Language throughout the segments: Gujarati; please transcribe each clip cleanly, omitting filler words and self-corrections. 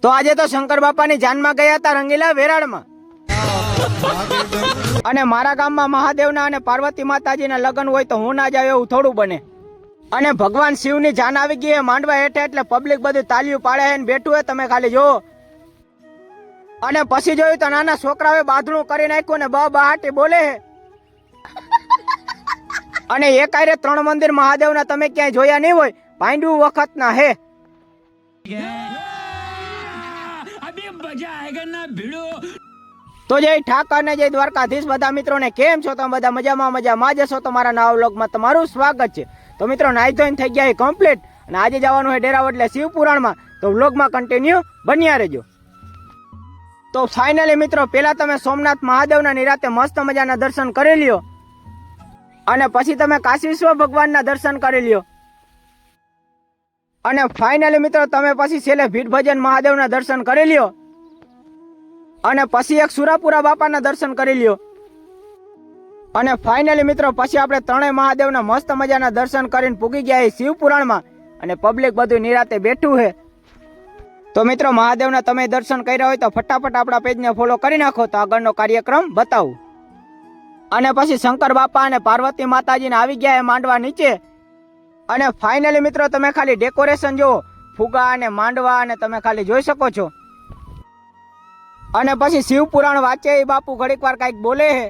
તો આજે તો શંકર બાપાની જાનમાં ગયા હતા રંગીલા વેરાળમાં અને મારા ગામમાં મહાદેવના અને પાર્વતી માતાજીના લગ્ન હોય તો હું ના જાવ એવું થોડું બને અને ભગવાન શિવની જાન આવી ગઈ માંડવા હેઠે એટલે પબ્લિક બધું તાલીઓ પાડે છે ને બેઠું હે તમે ખાલી જો અને પછી જોયું તો નાના છોકરાઓએ બાંધણું કરી નાખ્યું ને બહાટી બોલે છે અને એક આરે 3 મંદિર મહાદેવના તમે ક્યાંય જોયા નહીં હોય પાંડવું વખતના હે તો જય ઠાકર ને જય દ્વારકાધીશ બધા મિત્રોને કેમ છો તમે બધા મજામાં જશો તો મારા નવા વ્લોગમાં તમારું સ્વાગત છે તો મિત્રો નાઈ ધોઈને થઈ ગયા કમ્પ્લીટ અને આજે જવાનું છે ડેરાવડ એટલે શિવ પુરાણમાં તો વ્લોગમાં કન્ટિન્યુ બન્યા રહેજો તો ફાઇનલી મિત્રો પેલા તમે સોમનાથ મહાદેવના નિરાતે મસ્ત મજાના દર્શન કરી લ્યો અને પછી તમે કાશી વિશ્વ ભગવાનના દર્શન કરી લ્યો અને ફાઇનલી મિત્રો તમે પછી છેલ્લે ભીડ ભજન મહાદેવના દર્શન કરી લ્યો અને પછી એક સુરાપુરા બાપાના દર્શન કરી લ્યો અને ફાઇનલી મિત્રો પછી આપણે ત્રણેય મહાદેવના મસ્ત મજાના દર્શન કરીને પૂગી ગયા શિવ પુરાણમાં અને પબ્લિક બધું નિરાતે બેઠું છે તો મિત્રો મહાદેવના તમે દર્શન કર્યા હોય તો ફટાફટ આપણા પેજને ફોલો કરી નાખો તો આગળનો કાર્યક્રમ બતાવું અને પછી શંકર બાપા અને પાર્વતી માતાજીને આવી ગયા માંડવા નીચે અને ફાઇનલી મિત્રો તમે ખાલી ડેકોરેશન જુઓ ફુગા અને માંડવા અને તમે ખાલી જોઈ શકો છો અને પછી શિવ પુરાણ વાંચે એ બાપુ ઘડીક વાર કઈક બોલે છે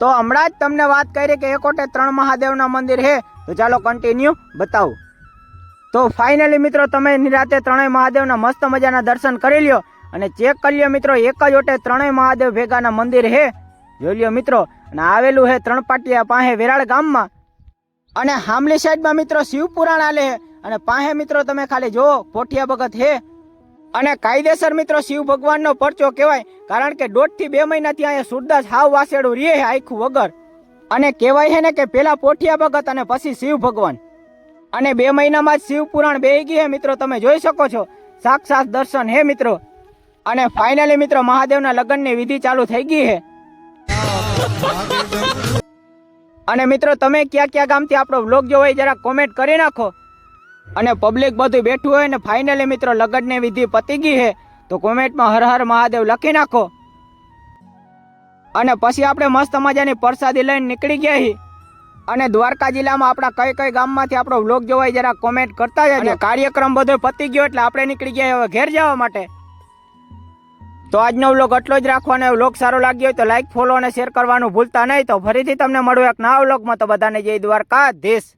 તો હમણાં જ તમને વાત કરી કે એકોટે 3 મહાદેવના મંદિર છે તો ચાલો કન્ટિન્યુ બતાવું તો ફાઇનલી મિત્રો તમે નિરાતે 3 મહાદેવના મસ્ત મજાના દર્શન કરી લ્યો અને ચેક કરી લ્યો મિત્રો એક જ ઓટે 3 મહાદેવ ભેગાના મંદિર છે જોઈ લ્યો મિત્રો અને આવેલું છે 3 પાટિયા પાસે વેરાળ ગામમાં અને હામલી સાઈડમાં મિત્રો શિવ પુરાણ આલે છે અને પાસે મિત્રો તમે ખાલી જો પોઠિયા ભગત છે અને કાયદેસર મિત્રો શિવ ભગવાનનો પરચો કહેવાય કારણ કે 1.5 થી 2 મહિનાથી અહીંયા સુરદાસ હાવ વાસેડું રહે છે આખું વગર અને કહેવાય છે ને કે પેલા પોઠિયા ભગત અને પછી શિવ ભગવાન અને 2 મહિનામાં જ શિવ પુરાણ બેહી ગઈ છે મિત્રો તમે જોઈ શકો છો સાક્ષાત દર્શન હે મિત્રો અને ફાઇનલી મિત્રો મહાદેવના લગ્નની વિધિ ચાલુ થઈ ગઈ છે અને મિત્રો તમે ક્યાં ગામથી આપણો વ્લોગ જો હોય જરા કોમેન્ટ કરી નાખો અને પબ્લિક બધું બેઠું હોય ને ફાઇનલી મિત્રો લગ્નની વિધિ પતી ગઈ છે તો કોમેન્ટમાં હર હર મહાદેવ લખી નાખો અને પછી આપણે મસ્ત મજાની પ્રસાદી લઈને નીકળી ગયા છીએ અને દ્વારકા જિલ્લામાં આપણા કઈ ગામમાંથી આપણો વ્લોગ જોવાય જરા કોમેન્ટ કરતા જજો અને કાર્યક્રમ બધો પતી ગયો એટલે આપણે નીકળી ગયા હવે ઘેર જવા માટે તો આજનો વ્લોગ એટલો જ રાખવાનો વ્લોગ સારો લાગ્યો હોય તો લાઈક ફોલો અને શેર કરવાનું ભૂલતા નહીં તો ફરીથી તમને મળું એક નવા વ્લોગમાં તો બધાને જય દ્વારકાધીશ